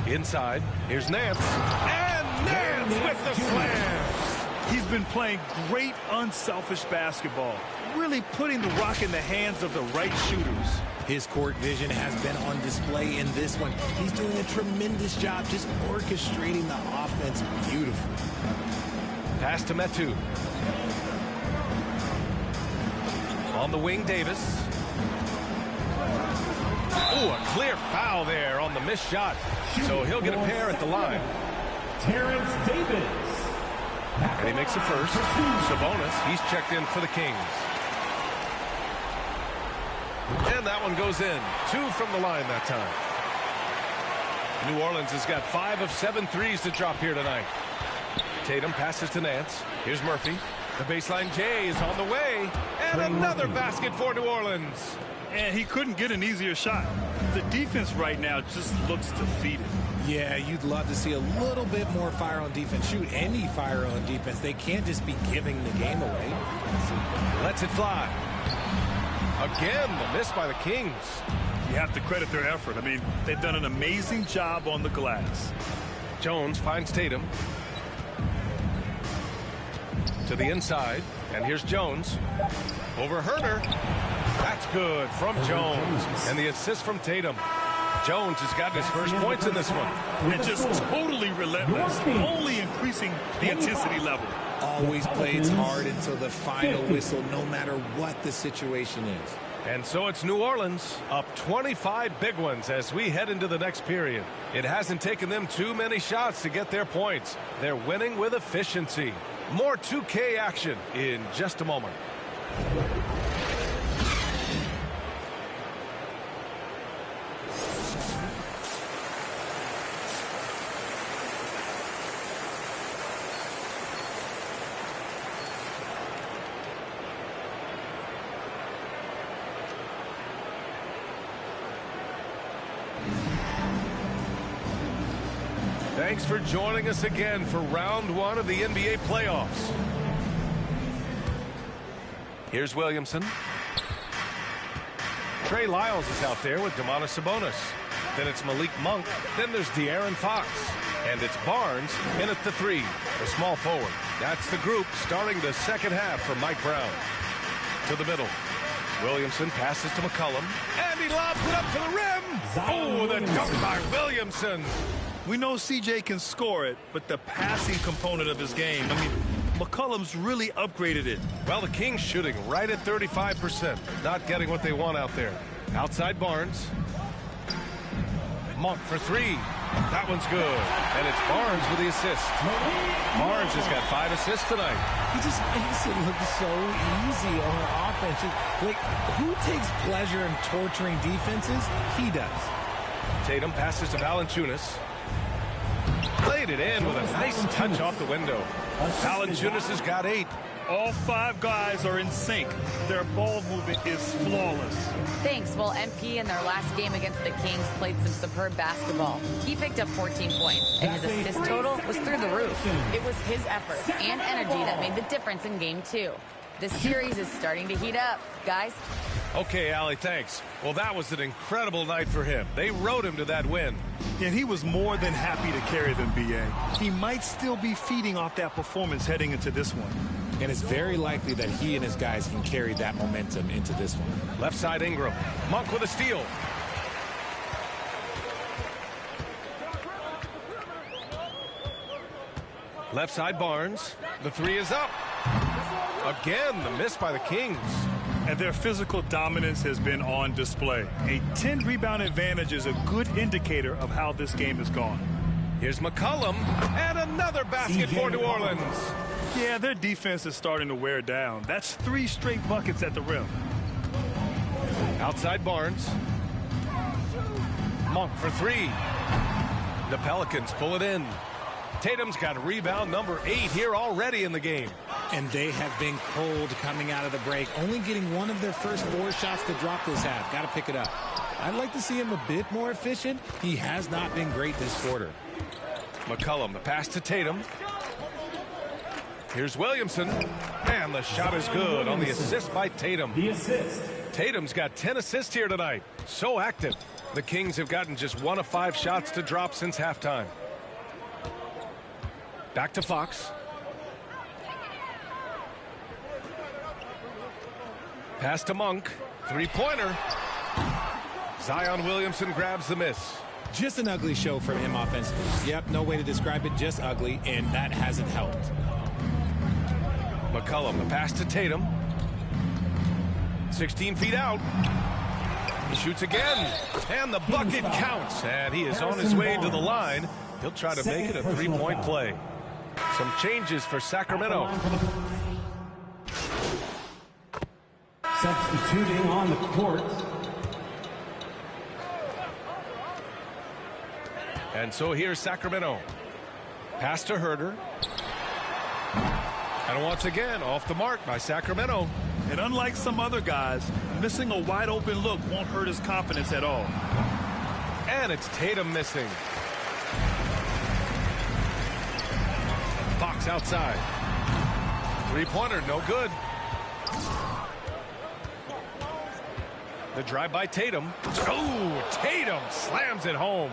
Inside, here's Nance. And Nance with the slam. He's been playing great unselfish basketball, really putting the rock in the hands of the right shooters. His court vision has been on display in this one. He's doing a tremendous job just orchestrating the offense beautifully. Pass to Metu. On the wing, Davis. Ooh, a clear foul there on the missed shot. So he'll get a pair at the line. Terrence Davis. And he makes the first. Sabonis, he's checked in for the Kings. And that one goes in. 2 from the line that time. New Orleans has got 5 of 7 threes to drop here tonight. Tatum passes to Nance. Here's Murphy. The baseline J is on the way. And another basket for New Orleans. And he couldn't get an easier shot. The defense right now just looks defeated. Yeah, you'd love to see a little bit more fire on defense. Shoot, any fire on defense. They can't just be giving the game away. Lets it fly. Again, the miss by the Kings. You have to credit their effort. I mean, they've done an amazing job on the glass. Jones finds Tatum. To the inside. And here's Jones. Over Herter. That's good from Jones. And the assist from Tatum. Jones has gotten his first points in this one. And just totally relentless, only increasing the intensity level. Always plays hard until the final whistle, no matter what the situation is. And so it's New Orleans up 25 big ones as we head into the next period. It hasn't taken them too many shots to get their points. They're winning with efficiency. More 2K action in just a moment. Thanks for joining us again for round 1 of the NBA playoffs. Here's Williamson. Trey Lyles is out there with Domantas Sabonis. Then it's Malik Monk. Then there's De'Aaron Fox. And it's Barnes in at the 3, the small forward. That's the group starting the second half for Mike Brown. To the middle. Williamson passes to McCollum, and he lobs it up to the rim. Oh, the dunk by Williamson. We know CJ can score it, but the passing component of his game, I mean, McCollum's really upgraded it. Well, the Kings shooting right at 35%. Not getting what they want out there. Outside Barnes. Monk for three. That one's good. And it's Barnes with the assist. Barnes has got 5 assists tonight. He just makes it look so easy on offense. Like, who takes pleasure in torturing defenses? He does. Tatum passes to Valanciunas. Played it in with a nice touch off the window. Valanciunas has got 8. All 5 guys are in sync. Their ball movement is flawless. Thanks. Well, MP in their last game against the Kings played some superb basketball. He picked up 14 points, and his assist total was through the roof. It was his effort and energy that made the difference in Game 2. This series is starting to heat up. Guys? Okay, Allie, thanks. Well, that was an incredible night for him. They rode him to that win. And he was more than happy to carry them, B.A. He might still be feeding off that performance heading into this one. And it's very likely that he and his guys can carry that momentum into this one. Left side Ingram. Monk with a steal. Left side Barnes. The 3 is up. Again, the miss by the Kings. And their physical dominance has been on display. A 10-rebound advantage is a good indicator of how this game has gone. Here's McCollum, and another basket for New Orleans. Yeah, their defense is starting to wear down. That's 3 straight buckets at the rim. Outside Barnes. Monk for 3. The Pelicans pull it in. Tatum's got rebound number 8 here already in the game. And they have been cold coming out of the break, only getting one of their first 4 shots to drop this half. Got to pick it up. I'd like to see him a bit more efficient. He has not been great this quarter. McCollum, the pass to Tatum. Here's Williamson, and the shot is good on the assist by Tatum. The assist. Tatum's got 10 assists here tonight. So active. The Kings have gotten just 1 of 5 shots to drop since halftime. Back to Fox. Pass to Monk. 3-pointer. Zion Williamson grabs the miss. Just an ugly show from him offensively. Yep, no way to describe it, just ugly, and that hasn't helped. McCollum, the pass to Tatum. 16 feet out. He shoots again, and the bucket counts, and he is on his way to the line. He'll try to make it a 3-point play. Some changes for Sacramento. Substituting on the court. And so here's Sacramento. Pass to Herter. And once again, off the mark by Sacramento. And unlike some other guys, missing a wide open look won't hurt his confidence at all. And it's Tatum missing. Fox outside. 3-pointer, no good. The drive by Tatum. Oh, Tatum slams it home.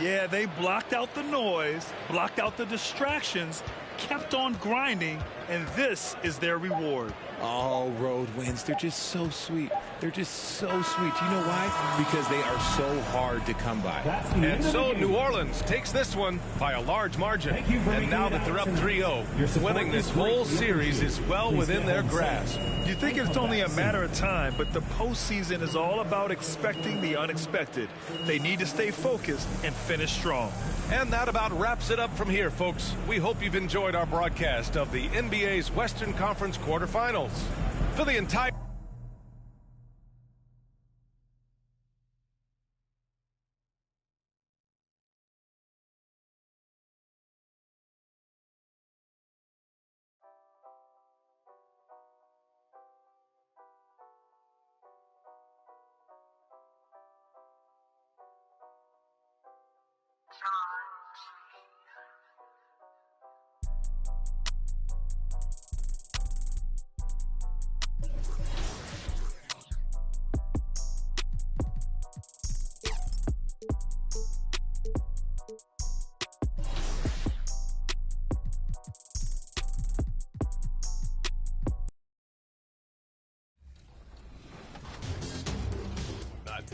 Yeah, they blocked out the noise, blocked out the distractions, kept on grinding, and this is their reward. All road wins. They're just so sweet. They're just so sweet. You know why? Because they are so hard to come by. And so New Orleans takes this one by a large margin. And now that they're up 3-0, winning this whole series is well within their grasp. You think it's only a matter of time, but the postseason is all about expecting the unexpected. They need to stay focused and finish strong. And that about wraps it up from here, folks. We hope you've enjoyed our broadcast of the NBA's Western Conference quarterfinals. For the entire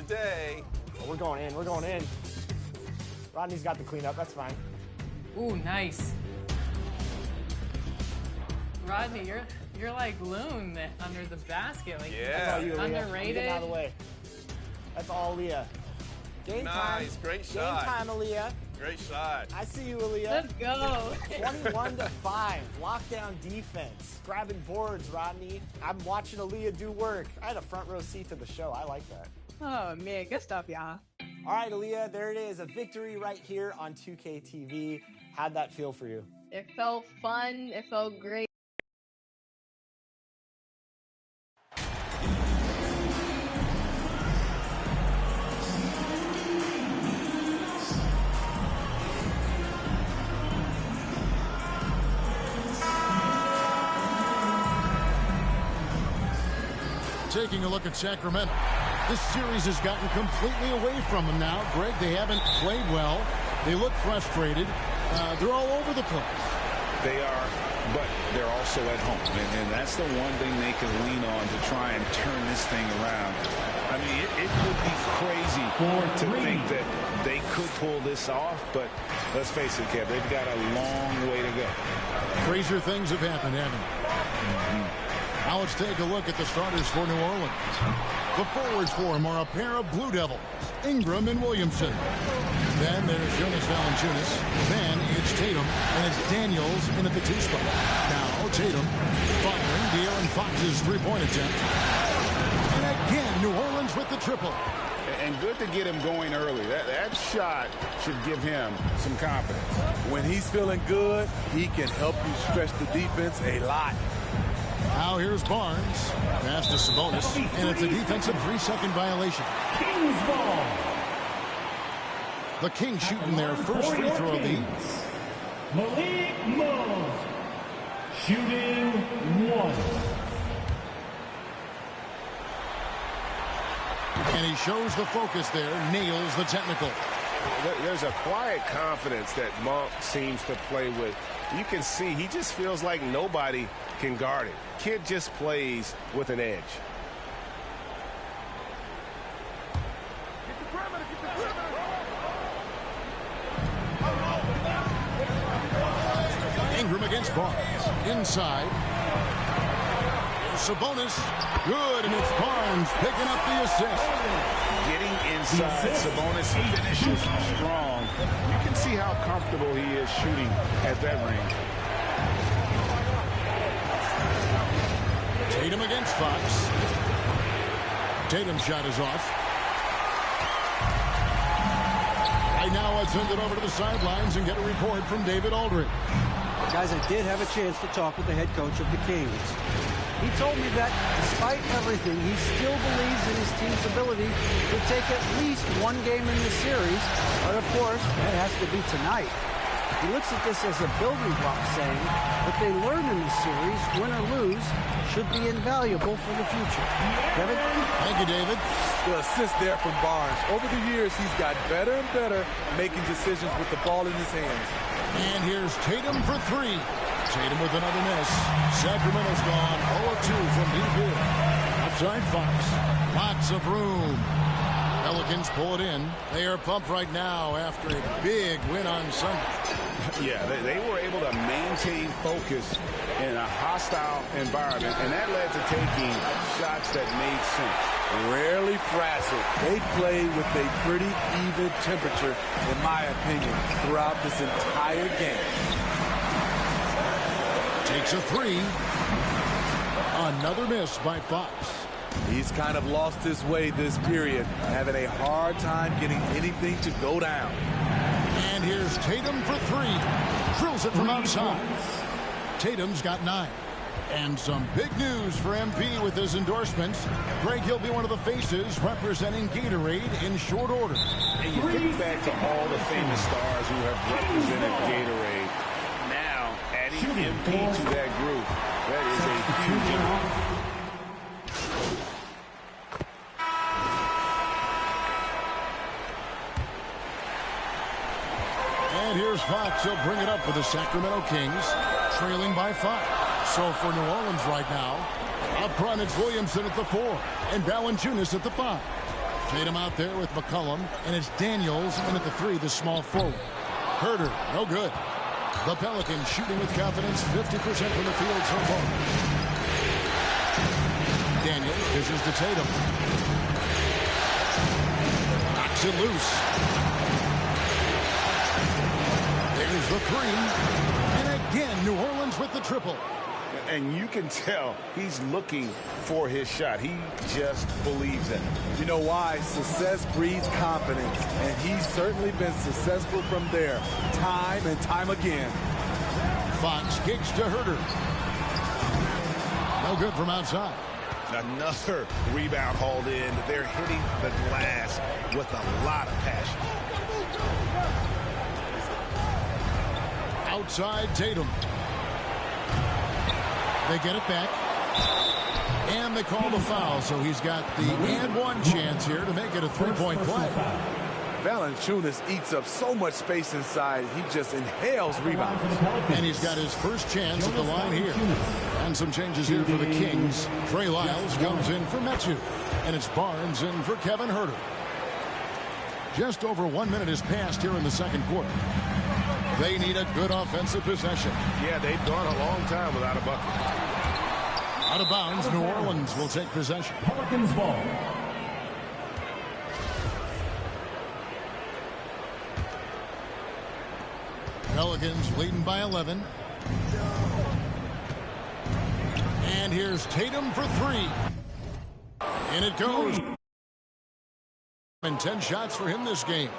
day. We're going in. We're going in. Rodney's got the cleanup. That's fine. Ooh, nice. Rodney, you're like Loon under the basket. Like, Yeah. That's all you, Leah. Underrated. Get out of the way. That's all Leah. Game time. Nice. Great shot. Game time, Aaliyah. Great shot. I see you, Aaliyah. Let's go. 21-5. Lockdown defense. Grabbing boards, Rodney. I'm watching Aaliyah do work. I had a front row seat to the show. I like that. Oh, man. Good stuff, y'all. All right, Aaliyah, there it is. A victory right here on 2K TV. How'd that feel for you? It felt fun. It felt great. Taking a look at Sacramento. This series has gotten completely away from them now. Greg, they haven't played well. They look frustrated. They're all over the place. They are, but they're also at home. And that's the one thing they can lean on to try and turn this thing around. I mean, it would be crazy to think that they could pull this off, but let's face it, Kev, they've got a long way to go. Crazier things have happened, haven't they? Now let's take a look at the starters for New Orleans. The forwards for them are a pair of Blue Devils, Ingram and Williamson. Then there's Jonas Valanciunas. Then it's Tatum, and it's Daniels in at the 2 spot. Now Tatum following De'Aaron Fox's three-point attempt. And again, New Orleans with the triple. And good to get him going early. That shot should give him some confidence. When he's feeling good, he can help you stretch the defense a lot. Now here's Barnes. Pass to Sabonis, and it's a defensive 3-second violation. Kings ball. The Kings shooting their first free throw of the evening. Malik Monk, shooting 1. And he shows the focus there, nails the technical. There's a quiet confidence that Monk seems to play with. You can see he just feels like nobody can guard him. Kid just plays with an edge. Ingram against Barnes. Inside. Sabonis. Good, and it's Barnes picking up the assist. Getting inside, Sabonis finishes strong. You can see how comfortable he is shooting at that range. Tatum against Fox. Tatum's shot is off. Right now, I send it over to the sidelines and get a report from David Aldridge. Guys, I did have a chance to talk with the head coach of the Kings. He told me that despite everything, he still believes in his team's ability to take at least one game in this series. But of course, that has to be tonight. He looks at this as a building block, saying what they learn in this series, win or lose, should be invaluable for the future. Kevin? Thank you, David. The assist there from Barnes. Over the years, he's got better and better making decisions with the ball in his hands. And here's Tatum for 3. Tatum with another miss. Sacramento's gone 0-2 from deep here. Outside Fox. Lots of room. Pelicans pull it in. They are pumped right now after a big win on Sunday. Yeah, they were able to maintain focus in a hostile environment, and that led to taking shots that made sense. Rarely frazzled. They play with a pretty even temperature, in my opinion, throughout this entire game. Takes a 3. Another miss by Fox. He's kind of lost his way this period, having a hard time getting anything to go down. And here's Tatum for 3. Drills it from outside. Tatum's got 9. And some big news for MP with his endorsements. Greg, he'll be one of the faces representing Gatorade in short order. And you think back to all the famous stars who have represented Gatorade. Now, adding MP to that group, that is a huge honor. And here's Fox. He'll bring it up for the Sacramento Kings, trailing by 5. So for New Orleans right now, up front it's Williamson at the 4 and Valanciunas at the 5. Tatum out there with McCollum, and it's Daniels in at the 3, the small forward. Herder, no good. The Pelicans shooting with confidence, 50% from the field so far. Daniels dishes to Tatum. Knocks it loose. There's the 3. And again, New Orleans with the triple. And you can tell he's looking for his shot. He just believes in it. You know why? Success breeds confidence, and he's certainly been successful from there, time and time again. Fox kicks to Herder. No good from outside. Another rebound hauled in. They're hitting the glass with a lot of passion. Outside Tatum. They get it back. And they call the foul, so he's got the and one chance here to make it a three-point play. Valanciunas eats up so much space inside, he just inhales rebounds. And he's got his first chance at the line here. And some changes here for the Kings. Trey Lyles comes in for Metsu. And it's Barnes in for Kevin Herter. Just over 1 minute has passed here in the second quarter. They need a good offensive possession. Yeah, they've gone a long time without a bucket. Out of bounds, New Orleans will take possession. Pelicans ball. Pelicans leading by 11. And here's Tatum for 3. And it goes. And 10 shots for him this game.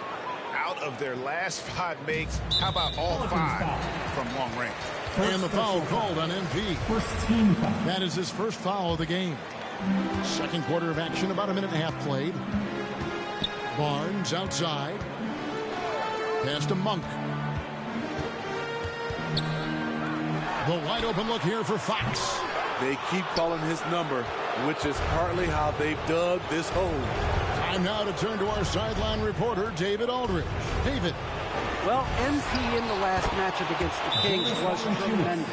Out of their last 5 makes, how about all 5 from long range? And the foul called on MP. First team foul. That is his first foul of the game. Second quarter of action, about a minute and a half played. Barnes outside. Pass to Monk. The wide open look here for Fox. They keep calling his number, which is partly how they've dug this hole. Time now to turn to our sideline reporter, David Aldridge. David. Well, MP in the last matchup against the Kings was tremendous.